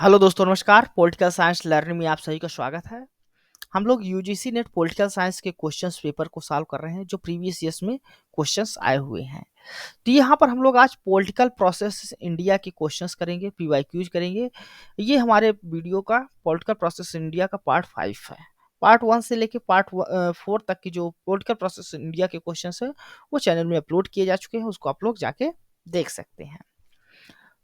Hello दोस्तों, नमस्कार। Political science learning में आप सभी का स्वागत है। हम लोग यूजीसी नेट पॉलिटिकल साइंस के क्वेश्चंस पेपर को सॉल्व कर रहे हैं जो प्रीवियस ईयर्स में क्वेश्चंस आए हुए हैं। तो यहाँ पर हम लोग आज पॉलिटिकल प्रोसेस इंडिया के क्वेश्चंस करेंगे, पीवाईक्यूज करेंगे। ये हमारे वीडियो का पॉलिटिकल प्रोसेस इंडिया का पार्ट 5 है। पार्ट 1 से लेके पार्ट 4 तक की जो पॉलिटिकल प्रोसेस इंडिया के क्वेश्चंस है वो चैनल में अपलोड किए जा चुके हैं, उसको आप लोग जाके देख सकते हैं।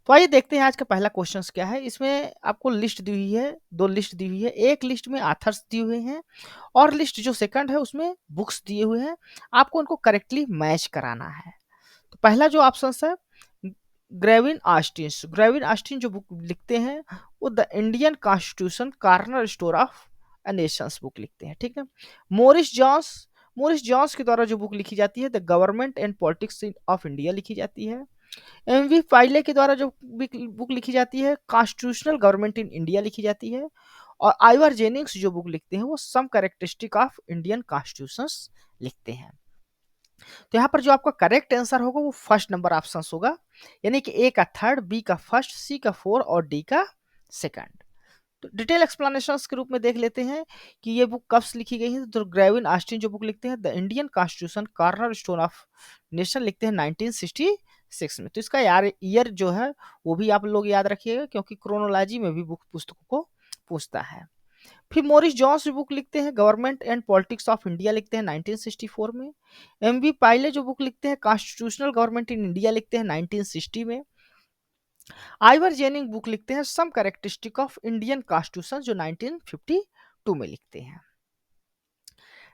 तो आइए देखते हैं आज का पहला क्वेश्चन क्या है। इसमें आपको लिस्ट दी हुई है, दो लिस्ट दी हुई है। एक लिस्ट में आथर्स दिए हुए हैं और लिस्ट जो सेकंड है उसमें बुक्स दिए हुए हैं। आपको उनको करेक्टली मैच कराना है। तो पहला जो ऑप्शन है, ग्रेविन आस्टिन जो बुक लिखते हैं वो the Indian constitution corner store of a Nations book लिखते हैं, ठीक है। मोरिस जॉन्स के द्वारा जो बुक लिखी जाती है the government and politics of India लिखी जाती है। एमवी पाइले के द्वारा जो बुक लिखी जाती है कॉन्स्टिट्यूशनल गवर्नमेंट इन इंडिया लिखी जाती है। और आइवर जेनिंग्स जो बुक लिखते हैं वो सम कैरेक्टरिस्टिक ऑफ इंडियन कॉन्स्टिट्यूशंस लिखते हैं। तो यहाँ पर जो आपका करेक्ट आंसर होगा वो फर्स्ट नंबर ऑप्शन होगा, यानी कि ए का थर्ड, बी का फर्स्ट, सी का फोर और डी का सेकंड। तो डिटेल एक्सप्लेनेशंस के रूप में देख लेते हैं कि ये बुक कब से लिखी गई है। तो ग्रेविन आस्टिन जो बुक लिखते हैं the Indian constitution corner stone of nation लिखते हैं 1966 में। तो इसका यार ईयर जो है वो भी आप लोग याद रखिएगा, क्योंकि क्रोनोलॉजी में भी बुक पुस्तकों को पूछता है। फिर मोरिस जॉन्स जो बुक लिखते हैं government and politics of India लिखते हैं 1964 में। एमवी पाइले जो बुक लिखते हैं कॉन्स्टिट्यूशनल गवर्नमेंट इन इंडिया लिखते हैं 1960 में। आइवर जेनिंग बुक लिखते हैं some characteristic of Indian constitution जो 1952 में लिखते हैं।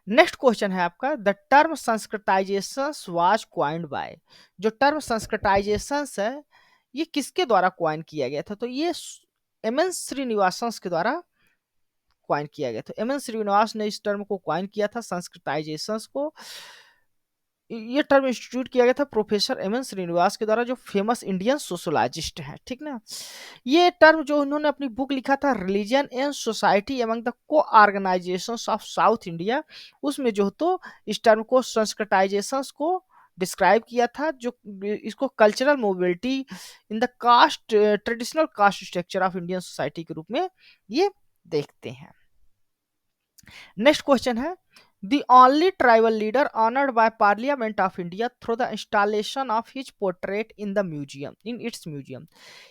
नेक्स्ट क्वेश्चन है आपका the term Sanskritization was coined by. जो टर्म संस्कृताइजेशन है ये किसके द्वारा क्वाइन किया गया था? तो ये एम एन श्रीनिवासन के द्वारा क्वाइन किया गया था। एम एन श्रीनिवास ने इस टर्म को क्वाइन किया था संस्कृताइजेशन को। ये टर्म इंस्टीट्यूट किया गया था प्रोफेसर एम एन श्रीनिवास के द्वारा, जो फेमस इंडियन सोशोलॉजिस्ट हैं, ठीक ना। ये टर्म जो उन्होंने अपनी बुक लिखा था religion and society among the को ऑर्गेनाइजेशंस ऑफ साउथ इंडिया, उसमें जो तो इस टर्म को संस्कृताइजेशंस को डिस्क्राइब किया था, जो इसको cultural mobility in the caste traditional caste structure of Indian society के रूप में ये देखते हैं। नेक्स्ट क्वेश्चन है the only tribal leader honoured by Parliament of India through the installation of his portrait in the museum in its museum.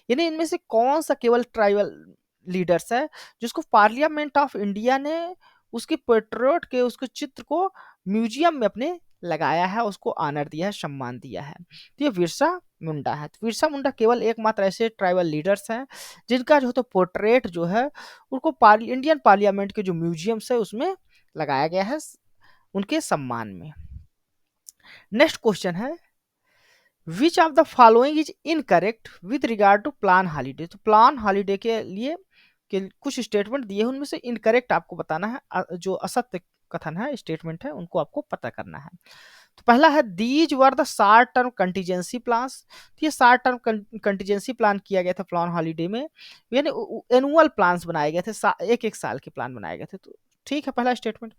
यानी इनमें से कौन सा केवल ट्राइबल लीडर्स है जिसको पार्लियामेंट ऑफ इंडिया ने उसके पोर्ट्रेट के उसके चित्र को म्यूजियम में अपने लगाया है, उसको ऑनर दिया है, सम्मान दिया है। तो ये बिरसा मुंडा है। तो बिरसा मुंडा केवल एकमात्र ऐसे ट्राइबल लीडर्स हैं जिनका जो तो पोर्ट्रेट जो है उनको इंडियन पार्लियामेंट के जो म्यूजियम्स है उसमें लगाया गया है उनके सम्मान में। नेक्स्ट क्वेश्चन है which of the following is incorrect with regard to plan holiday. तो प्लान हॉलीडे के लिए के कुछ स्टेटमेंट दिए हैं, उनमें से इनकरेक्ट आपको बताना है। जो असत्य कथन है, स्टेटमेंट है, उनको आपको पता करना है। तो पहला है these were the short term contingency plans. तो ये शॉर्ट टर्म कंटीजेंसी प्लान किया गया था प्लान हॉलीडे में, यानी एनुअल प्लान्स बनाए गए थे, एक एक साल के प्लान बनाए गए थे। तो ठीक है पहला statement.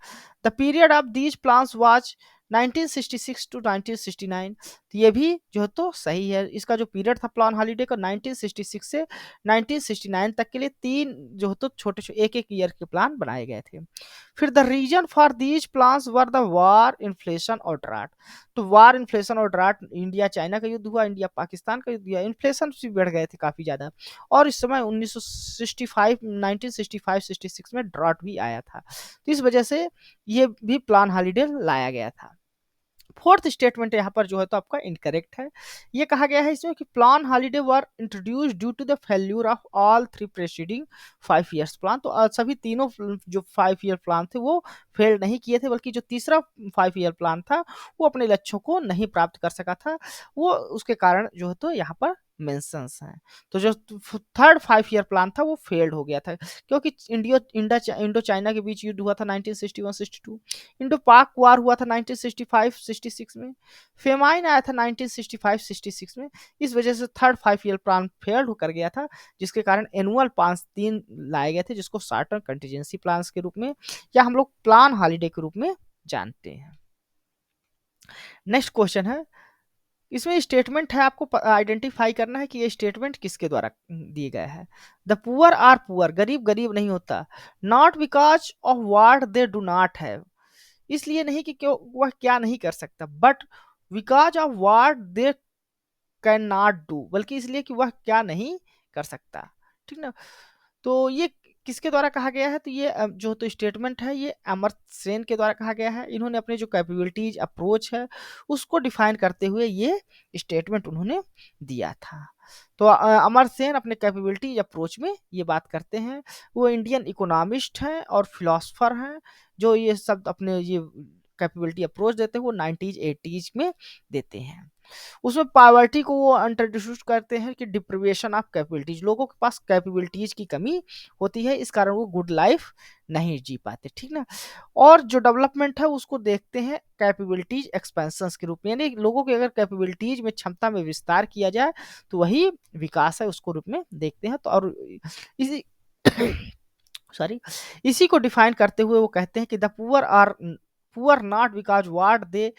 The period of these plans was 1966 to 1969। तो ये भी जो है तो सही है। इसका जो पीरियड था प्लान हॉलीडे का 1966 से 1969 तक के लिए तीन जो है तो छोटे एक एक ईयर के प्लान बनाए गए थे। फिर the reason for these plans were the war, inflation और ड्राट। तो वार, इन्फ्लेशन और ड्राट, इंडिया चाइना का युद्ध हुआ, इंडिया पाकिस्तान का युद्ध हुआ, इन्फ्लेशन भी बढ़ गए थे काफी ज्यादा, और इस समय 1965 में ड्राट भी आया था। तो इस वजह से ये भी प्लान हॉलीडे लाया गया था। फोर्थ स्टेटमेंट यहाँ पर जो है तो आपका इनकरेक्ट है। ये कहा गया है इसमें कि plan holiday were introduce due to the failure of all three preceding 5 years plan. तो सभी तीनों जो 5 ईयर प्लान थे वो फेल नहीं किए थे, बल्कि जो तीसरा 5 ईयर प्लान था वो अपने लक्ष्यों को नहीं प्राप्त कर सका था, वो उसके कारण जो है तो यहाँ पर मेंशंस हैं। तो जो थर्ड 5 ईयर प्लान था वो फेल्ड हो गया था, क्योंकि इंडो चाइना के बीच युद्ध हुआ था 1961-62, इंडो पाक वार हुआ था 1965-66 में, फेमाइन आया था 1965-66 में। इस वजह से थर्ड 5 ईयर प्लान फेल्ड होकर गया था, जिसके कारण एनुअल प्लान 3 लाए गए थे, जिसको शॉर्ट टर्म कंटीजेंसी प्लान्स के रूप में या हम लोग प्लान हॉलीडे के रूप में जानते हैं। नेक्स्ट क्वेश्चन है इसमें स्टेटमेंट है, आपको आइडेंटिफाई करना है कि ये स्टेटमेंट किसके द्वारा दिए गए हैं। द पुअर आर पुअर, गरीब गरीब नहीं होता, not because of what they do not have, इसलिए नहीं कि क्यों वह क्या नहीं कर सकता, but because of what they can not do, बल्कि इसलिए कि वह क्या नहीं कर सकता। ठीक ना। तो ये किसके द्वारा कहा गया है, तो ये जो तो स्टेटमेंट है ये अमर्त्य सेन के द्वारा कहा गया है। इन्होंने अपने जो कैपेबिलिटीज अप्रोच है उसको डिफाइन करते हुए ये स्टेटमेंट उन्होंने दिया था। तो अमर्त्य सेन अपने कैपेबिलिटीज अप्रोच में ये बात करते हैं। वो इंडियन इकोनॉमिस्ट हैं और फिलोसफर हैं, जो ये सब अपने ये कैपेबिलिटी अप्रोच देते हैं वो 90s 80s में देते हैं। उसमें पॉवर्टी को वो इंट्रोड्यूस करते हैं कि डिप्रिवेशन ऑफ कैपेबिलिटीज, लोगों के पास कैपेबिलिटीज की कमी होती है, इस कारण वो गुड लाइफ नहीं जी पाते। ठीक ना। और जो डेवलपमेंट है उसको देखते हैं कैपेबिलिटीज एक्सपेंशन के रूप में, यानी लोगों की अगर कैपेबिलिटीज में क्षमता में विस्तार किया जाए तो वही विकास है उसको रूप में देखते हैं। तो और इसी सॉरी इसी को डिफाइन करते हुए वो कहते हैं कि the poor not because what they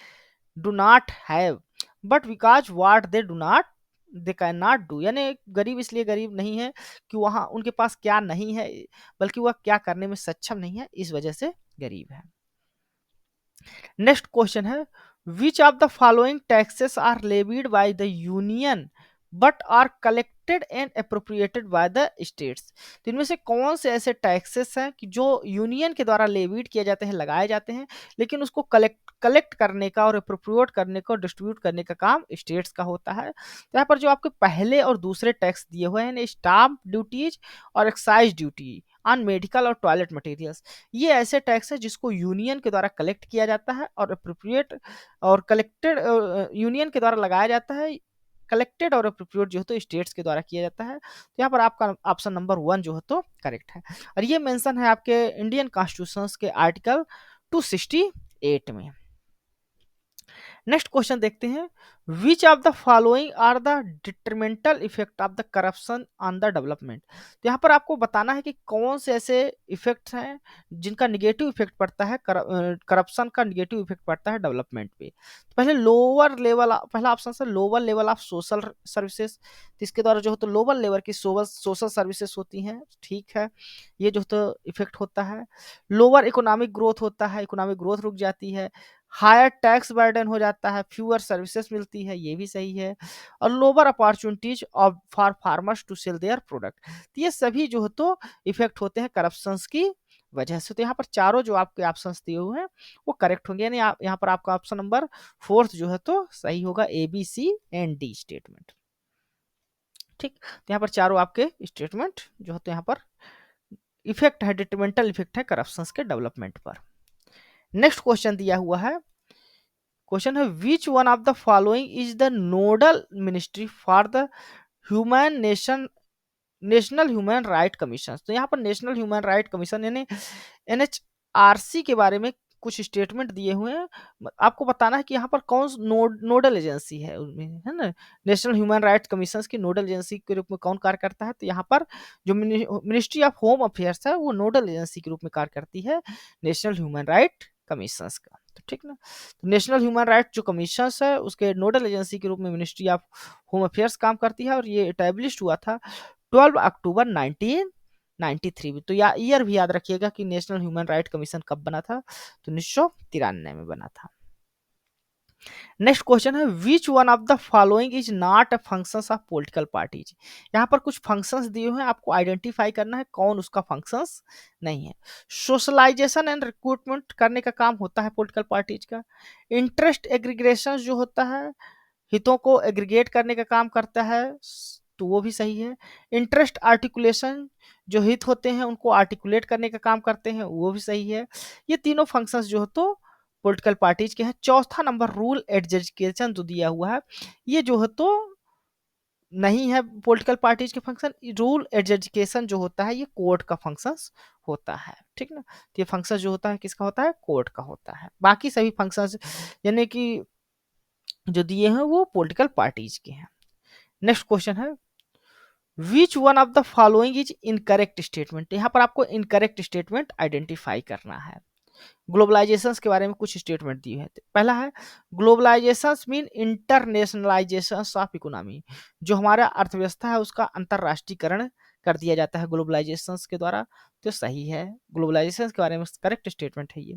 do not have but because what they do not they can not do, यानी गरीब इसलिए गरीब नहीं है कि वहां उनके पास क्या नहीं है, बल्कि वह क्या करने में सक्षम नहीं है, इस वजह से गरीब है। नेक्स्ट क्वेश्चन है, which of the following taxes are levied by the union but are collected and appropriated by the states. तो इनमें से कौन से ऐसे टैक्सेस हैं कि जो यूनियन के द्वारा लेविड किए जाते हैं, लगाए जाते हैं, लेकिन उसको कलेक्ट करने का और अप्रोप्रिएट करने का और डिस्ट्रीब्यूट करने का काम स्टेट्स का होता है। तो यहाँ पर जो आपके पहले और दूसरे टैक्स दिए हुए हैं, स्टाम्प ड्यूटीज और एक्साइज ड्यूटी ऑन मेडिकल और टॉयलेट मटेरियल्स, ये ऐसे टैक्स है जिसको यूनियन के द्वारा कलेक्ट किया जाता है और अप्रोप्रिएट और कलेक्टेड यूनियन के द्वारा लगाया जाता है, कलेक्टेड और अप्रोप्रिएट जो है तो स्टेट्स के द्वारा किया जाता है। तो यहाँ पर आपका ऑप्शन नंबर 1 जो है तो करेक्ट है, और ये मेंशन है आपके इंडियन कॉन्स्टिट्यूशन के आर्टिकल 268 में। नेक्स्ट क्वेश्चन देखते हैं, which of the following are the detrimental effect of the corruption on the development. तो यहाँ पर आपको बताना है कि कौन से ऐसे इफेक्ट्स हैं जिनका निगेटिव इफेक्ट पड़ता है, करप्शन का निगेटिव इफेक्ट पड़ता है डेवलपमेंट पे। तो पहले लोअर लेवल, पहला ऑप्शन है lower level of social services, तो इसके द्वारा जो है तो लोअर लेवल की सोशल सर्विसेज होती हैं, ठीक है, ये जो तो इफेक्ट होता है। लोअर इकोनॉमिक ग्रोथ होता है, इकोनॉमिक ग्रोथ रुक जाती है। हायर टैक्स बर्डन हो जाता है, फ्यूअर सर्विसेज मिलती है, ये भी सही है। और lower opportunities of for farmers to sell their product, तो ये सभी जो है तो इफेक्ट होते हैं करप्शन की वजह से। तो यहाँ पर चारों जो आपके ऑप्शंस दिए हुए हैं वो करेक्ट होंगे, यानी यहाँ पर आपका ऑप्शन नंबर 4 जो है तो सही होगा, ABCD स्टेटमेंट। ठीक, तो यहाँ पर चारों आपके स्टेटमेंट जो है तो यहाँ पर इफेक्ट है, डिटरमेंटल इफेक्ट है करप्शन के डेवलपमेंट पर। नेक्स्ट क्वेश्चन दिया हुआ है, क्वेश्चन है which one of the following is the nodal ministry for the human national human right commission. तो यहाँ पर नेशनल ह्यूमन राइट कमीशन यानी NHRC के बारे में कुछ स्टेटमेंट दिए हुए हैं, आपको बताना है कि यहाँ पर कौन नोडल एजेंसी है उनमें, है ना। नेशनल ह्यूमन राइट्स कमीशन की नोडल एजेंसी के रूप में कौन कार्य करता है, तो यहाँ पर जो मिनिस्ट्री ऑफ होम अफेयर्स है वो नोडल एजेंसी के रूप में कार्य करती है नेशनल ह्यूमन राइट कमीशन का। तो ठीक ना, तो नेशनल ह्यूमन राइट जो कमीशन है उसके नोडल एजेंसी के रूप में मिनिस्ट्री ऑफ होम अफेयर्स काम करती है, और ये एस्टैब्लिश हुआ था 12 अक्टूबर 1993 में। तो ईयर भी याद रखिएगा कि नेशनल ह्यूमन राइट कमीशन कब बना था, तो 1993 में बना था। नेक्स्ट क्वेश्चन है which one of the following is not a functions of political parties. यहाँ पर कुछ फंक्शंस दिए हुए हैं, आपको आइडेंटिफाई करना है कौन उसका फंक्शंस नहीं है। सोशलाइजेशन एंड रिक्रूटमेंट करने का काम होता है पॉलिटिकल पार्टीज का। इंटरेस्ट एग्रीगेशन जो होता है, हितों को एग्रीगेट करने का काम करता है, तो वो भी सही है। इंटरेस्ट आर्टिकुलेशन, जो हित होते हैं उनको आर्टिकुलेट करने का काम करते हैं, वो भी सही है। ये तीनों फंक्शंस जो है तो पॉलिटिकल पार्टीज के हैं। चौथा नंबर रूल एडजुकेशन जो दिया हुआ है, ये जो है तो नहीं है पॉलिटिकल पार्टीज के फंक्शन। रूल एडजुकेशन जो होता है ये कोर्ट का फंक्शंस होता है, ठीक ना। तो ये फंक्शन जो होता है किसका होता है, कोर्ट का होता है। बाकी सभी फंक्शंस यानी कि जो दिए हैं वो पॉलिटिकल पार्टीज के हैं। नेक्स्ट क्वेश्चन है which one of the following is incorrect statement. यहाँ पर आपको इनकरेक्ट स्टेटमेंट आइडेंटिफाई करना है। ग्लोबलाइजेशंस के बारे में कुछ स्टेटमेंट दी है। पहला है ग्लोबलाइजेशंस मीन इंटरनेशनलाइजेशंस ऑफ इकोनॉमी, जो हमारा अर्थव्यवस्था है उसका अंतरराष्ट्रीयकरण कर दिया जाता है ग्लोबलाइजेशंस के द्वारा, तो सही है। ग्लोबलाइजेशन के बारे में करेक्ट स्टेटमेंट है ये।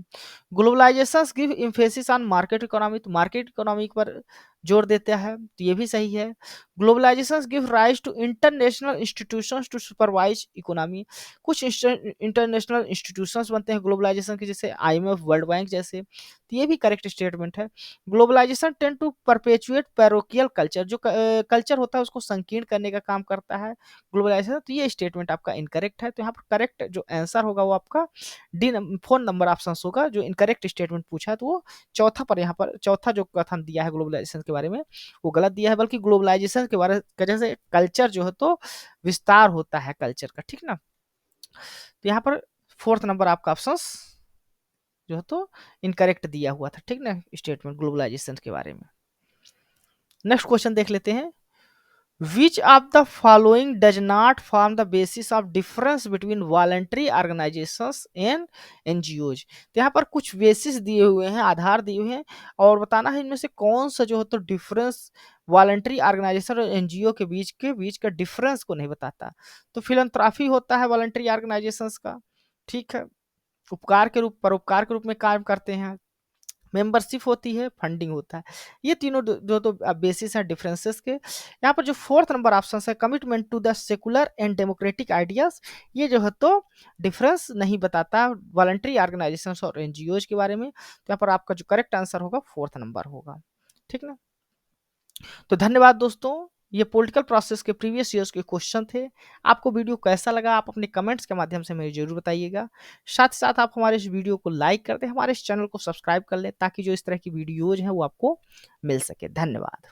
Globalization give emphasis on market economy, तो मार्केट इकोनॉमी पर जोर देता है, तो ये भी सही है। Globalization give rise to international institutions to supervise economy, कुछ इंटरनेशनल इंस्टीट्यूशंस बनते हैं ग्लोबलाइजेशन के, जैसे IMF, वर्ल्ड बैंक जैसे, तो ये भी करेक्ट स्टेटमेंट है। Globalisation tends to perpetuate parochial culture, जो कल्चर होता है उसको संकीर्ण करने का काम करता है ग्लोबलाइजेशन, तो ये स्टेटमेंट आपका इनकरेक्ट है। तो यहाँ पर करेक्ट जो आंसर होगा वो आपका डी 4 नंबर ऑप्शन होगा, जो इनकरेक्ट स्टेटमेंट पूछा है तो वो चौथा पर, यहाँ पर चौथा जो कथन दिया है ग्लोबलाइजेशन के बारे में वो गलत दिया है, बल्कि ग्लोबलाइजेशन के बारे वजह से कल्चर जो है तो विस्तार होता है कल्चर का, ठीक ना। तो यहाँ पर 4th नंबर आपका ऑप्शन जो है तो इनकरेक्ट दिया हुआ था, ठीक ना, स्टेटमेंट ग्लोबलाइजेशन के बारे में। नेक्स्ट क्वेश्चन देख लेते हैं। Which of the following does not form the basis of difference between voluntary organizations and NGOs? तो यहाँ पर कुछ बेसिस दिए हुए हैं, आधार दिए हुए हैं, और बताना है इनमें से कौन सा जो है तो डिफरेंस वॉलंटरी ऑर्गेनाइजेशन और एनजीओ के बीच का डिफरेंस को नहीं बताता। तो फिलंथ्रॉफी होता है वॉलंटरी ऑर्गेनाइजेशंस का, ठीक है, उपकार के रूप परोपकार के रूप में काम करते हैं। मेंबरशिप होती है, फंडिंग होता है। ये तीनों जो तो बेसिस है डिफरेंसेस के। यहाँ पर जो 4th नंबर ऑप्शन है commitment to the secular and democratic ideas, ये जो है तो डिफरेंस नहीं बताता वॉलंटरी ऑर्गेनाइजेशन और एनजीओज के बारे में। तो यहाँ पर आपका जो करेक्ट आंसर होगा 4th नंबर होगा, ठीक ना। तो धन्यवाद दोस्तों, ये पॉलिटिकल प्रोसेस के प्रीवियस ईयर्स के क्वेश्चन थे। आपको वीडियो कैसा लगा आप अपने कमेंट्स के माध्यम से मुझे जरूर बताइएगा। साथ ही साथ आप हमारे इस वीडियो को लाइक कर दें, हमारे इस चैनल को सब्सक्राइब कर लें, ताकि जो इस तरह की वीडियोज हैं वो आपको मिल सके। धन्यवाद।